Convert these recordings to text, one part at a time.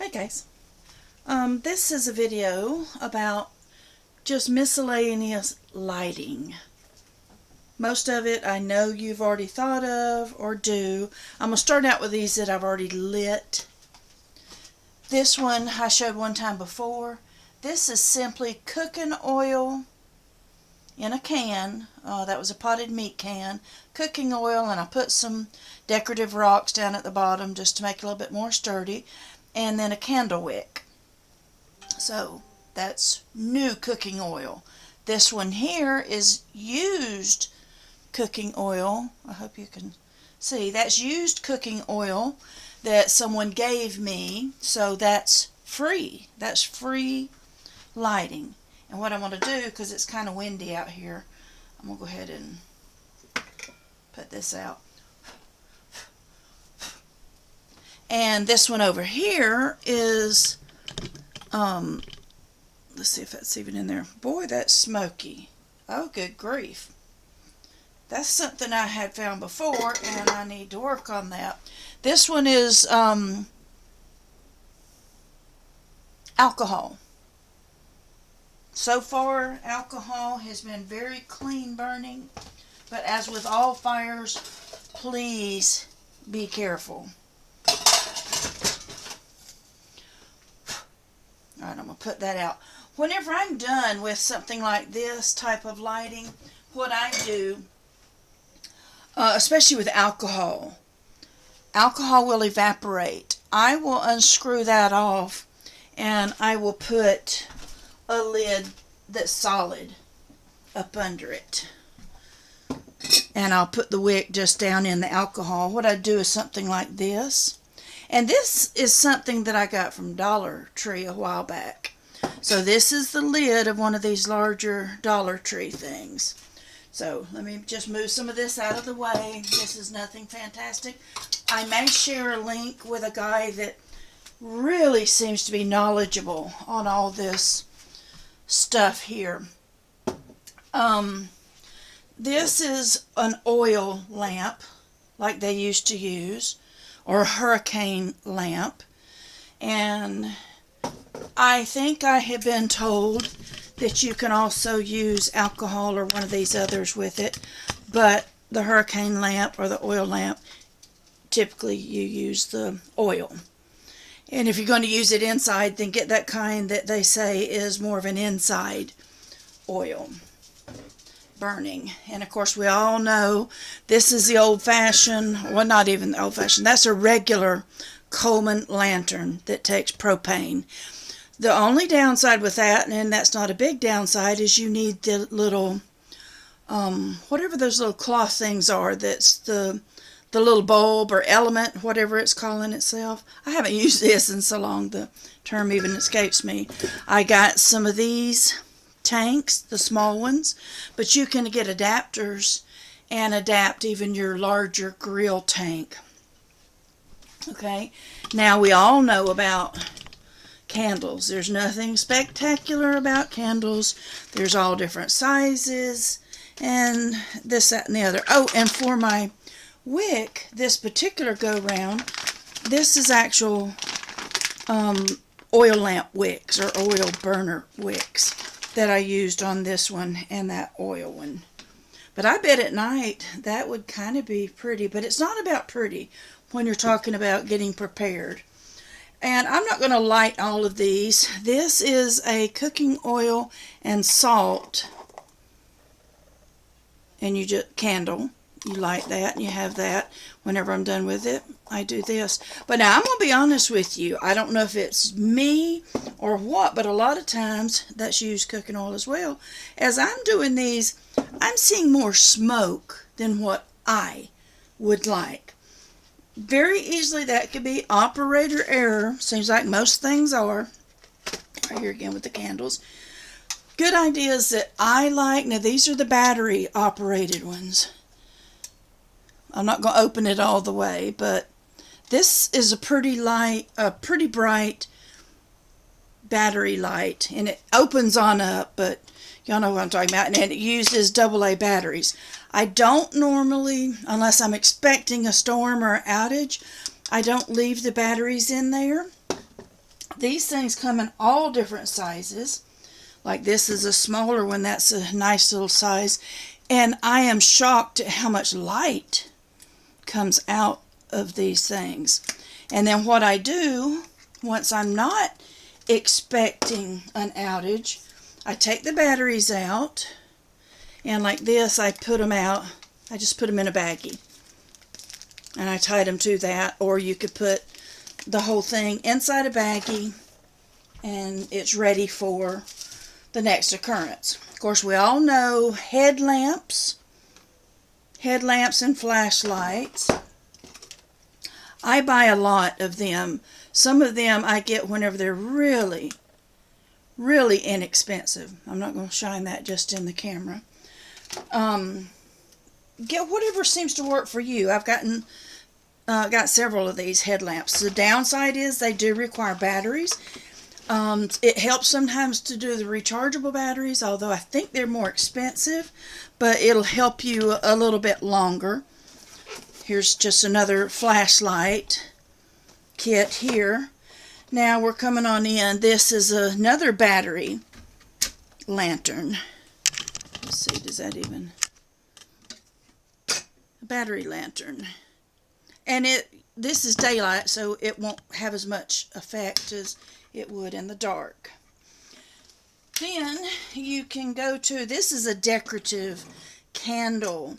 Hi guys. This is a video about just miscellaneous lighting. Most of it I know you've already thought of or do. I'm going to start out with these that I've already lit. This one I showed one time before. This is simply cooking oil in a can. That was a potted meat can. Cooking oil, and I put some decorative rocks down at the bottom just to make it a little bit more sturdy. And then a candle wick. So that's new cooking oil. This one here is used cooking oil. I hope you can see. That's used cooking oil that someone gave me. So that's free. That's free lighting. And what I'm going to do, because it's kind of windy out here, I'm going to go ahead and put this out. And this one over here is, let's see if that's even in there. Boy, that's smoky. Oh, good grief. That's something I had found before, and I need to work on that. This one is alcohol. So far, alcohol has been very clean burning, but as with all fires, please be careful. Alright, I'm going to put that out. Whenever I'm done with something like this type of lighting, what I do, especially with alcohol will evaporate. I will unscrew that off and I will put a lid that's solid up under it. And I'll put the wick just down in the alcohol. What I do is something like this. And this is something that I got from Dollar Tree a while back. So this is the lid of one of these larger Dollar Tree things. So let me just move some of this out of the way. This is nothing fantastic. I may share a link with a guy that really seems to be knowledgeable on all this stuff here. This is an oil lamp like they used to use, or a hurricane lamp, and I think I have been told that you can also use alcohol or one of these others with it, but the hurricane lamp or the oil lamp, typically you use the oil. And if you're going to use it inside, then get that kind that they say is more of an inside oil burning. And of course we all know this is the old-fashioned, well, not even the old-fashioned, that's a regular Coleman lantern that takes propane. The only downside with that, and that's not a big downside, is you need the little whatever those little cloth things are, that's the little bulb or element, whatever it's calling itself. I haven't used this in so long, the term even escapes me. I got some of these tanks, the small ones, but you can get adapters and adapt even your larger grill tank. Okay, now we all know about candles. There's nothing spectacular about candles. There's all different sizes and this, that, and the other. Oh, and for my wick, this particular go round, this is actual oil lamp wicks or oil burner wicks that I used on this one and that oil one. But I bet at night that would kind of be pretty, but it's not about pretty when you're talking about getting prepared. And I'm not going to light all of these. This is a cooking oil and salt, and you just candle. You light that and you have that. Whenever I'm done with it, I do this. But now I'm going to be honest with you. I don't know if it's me or what, but a lot of times that's used cooking oil as well. As I'm doing these, I'm seeing more smoke than what I would like. Very easily that could be operator error. Seems like most things are. Right here again with the candles. Good ideas that I like. Now these are the battery operated ones. I'm not going to open it all the way, but this is a pretty light, a pretty bright battery light, and it opens on up, but y'all know what I'm talking about, and it uses AA batteries. I don't normally, unless I'm expecting a storm or outage, I don't leave the batteries in there. These things come in all different sizes. Like this is a smaller one. That's a nice little size. And I am shocked at how much light comes out of these things. And then what I do, once I'm not expecting an outage, I take the batteries out, and like this, I put them out. I just put them in a baggie, and I tied them to that. Or you could put the whole thing inside a baggie, and it's ready for the next occurrence. Of course, we all know headlamps and flashlights. I buy a lot of them. Some of them I get whenever they're really, really inexpensive. I'm not going to shine that just in the camera. Get whatever seems to work for you. I've got several of these headlamps. The downside is they do require batteries. It helps sometimes to do the rechargeable batteries, although I think they're more expensive, but it'll help you a little bit longer. Here's just another flashlight kit here. Now we're coming on in. This is another battery lantern. Let's see, does that even... A battery lantern. And this is daylight, so it won't have as much effect as it would in the dark. Then you can go to, this is a decorative candle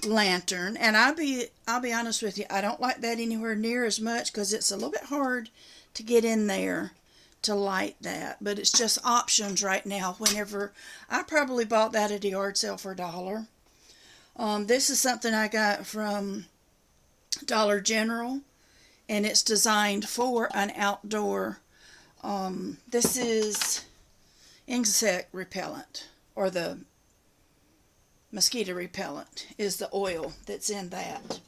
lantern, and I'll be honest with you, I don't like that anywhere near as much because it's a little bit hard to get in there to light that, but it's just options right now. Whenever I probably bought that at a yard sale for $1. This is something I got from Dollar General, and it's designed for an outdoor. This is insect repellent, or the mosquito repellent is the oil that's in that.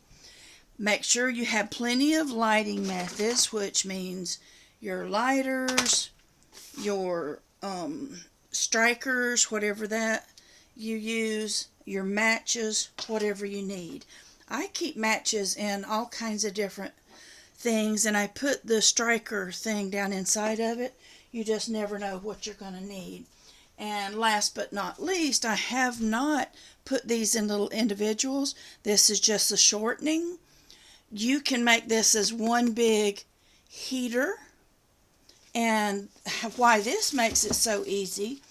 Make sure you have plenty of lighting methods, which means your lighters, your strikers, whatever that you use, your matches, whatever you need. I keep matches in all kinds of different things, and I put the striker thing down inside of it. You just never know what you're going to need. And last but not least, I have not put these in little individuals. This is just the shortening. You can make this as one big heater. And why this makes it so easy,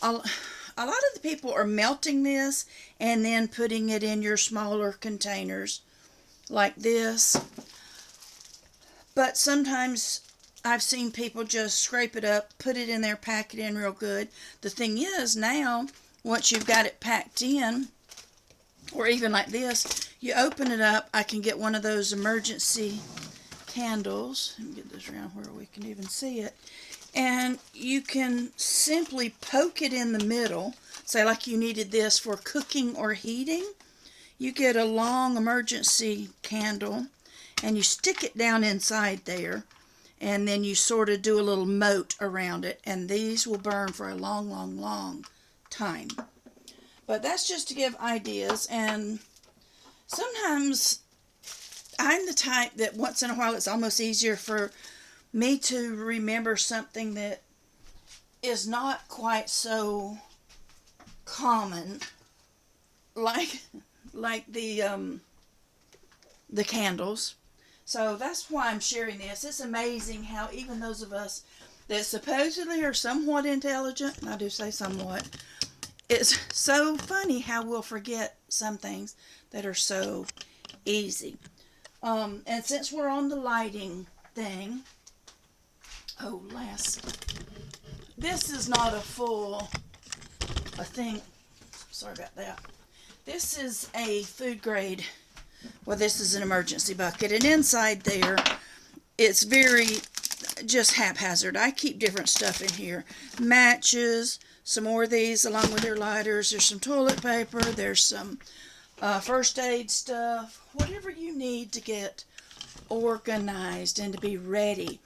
a lot of the people are melting this and then putting it in your smaller containers like this. But sometimes I've seen people just scrape it up, put it in there, pack it in real good. The thing is now, once you've got it packed in, or even like this, you open it up. I can get one of those emergency candles. Let me get this around where we can even see it. And you can simply poke it in the middle. Say like you needed this for cooking or heating. You get a long emergency candle and you stick it down inside there. And then you sort of do a little moat around it, and these will burn for a long, long, long time. But that's just to give ideas, and sometimes I'm the type that once in a while it's almost easier for me to remember something that is not quite so common, like the candles. So that's why I'm sharing this. It's amazing how even those of us that supposedly are somewhat intelligent, and I do say somewhat, it's so funny how we'll forget some things that are so easy. And since we're on the lighting thing, this is not a thing, sorry about that. This is a food grade. Well, this is an emergency bucket, and inside there, it's very just haphazard. I keep different stuff in here. Matches, some more of these along with their lighters. There's some toilet paper. There's some first aid stuff. Whatever you need to get organized and to be ready.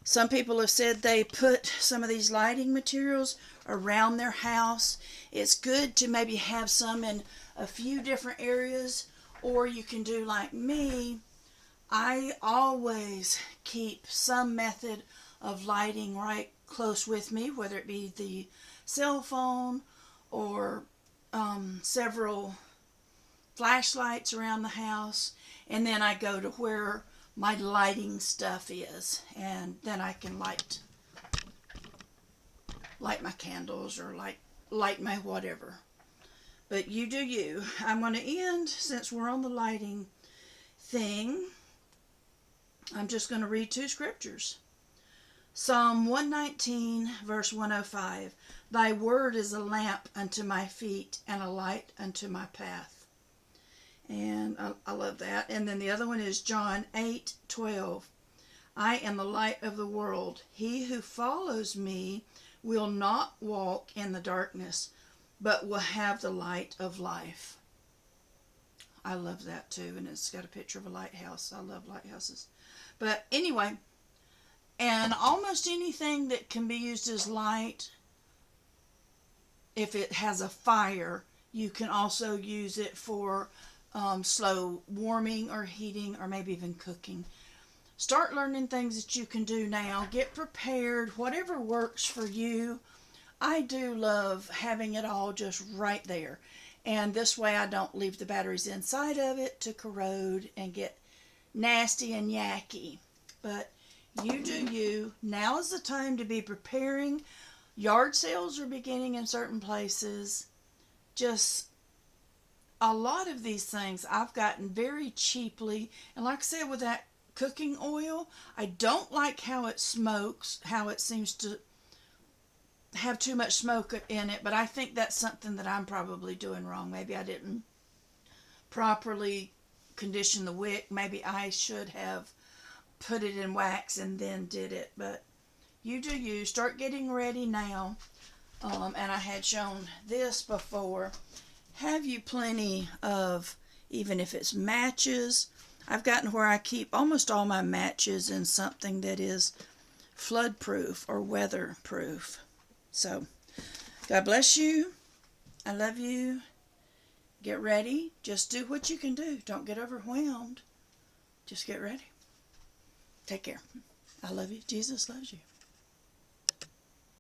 Some people have said they put some of these lighting materials around their house. It's good to maybe have some in a few different areas. Or you can do like me. I always keep some method of lighting right close with me, whether it be the cell phone or several flashlights around the house, and then I go to where my lighting stuff is, and then I can light my candles or light my whatever. But you do you. I'm going to end, since we're on the lighting thing, I'm just going to read 2 scriptures. Psalm 119, verse 105. Thy word is a lamp unto my feet and a light unto my path. And I love that. And then the other one is John 8:12. I am the light of the world. He who follows me will not walk in the darkness, but will have the light of life. I love that too, and it's got a picture of a lighthouse. I love lighthouses. But anyway, and almost anything that can be used as light, if it has a fire, you can also use it for slow warming or heating or maybe even cooking. Start learning things that you can do now. Get prepared, whatever works for you. I do love having it all just right there. And this way I don't leave the batteries inside of it to corrode and get nasty and yucky. But you do you. Now is the time to be preparing. Yard sales are beginning in certain places. Just a lot of these things I've gotten very cheaply. And like I said, with that cooking oil, I don't like how it smokes, how it seems to have too much smoke in it, but I think that's something that I'm probably doing wrong. Maybe I didn't properly condition the wick. Maybe I should have put it in wax and then did it. But you do you. Start getting ready now. And I had shown this before. Have you plenty of, even if it's matches. I've gotten where I keep almost all my matches in something that is flood proof or weather proof. So, God bless you. I love you. Get ready. Just do what you can do. Don't get overwhelmed. Just get ready. Take care. I love you. Jesus loves you.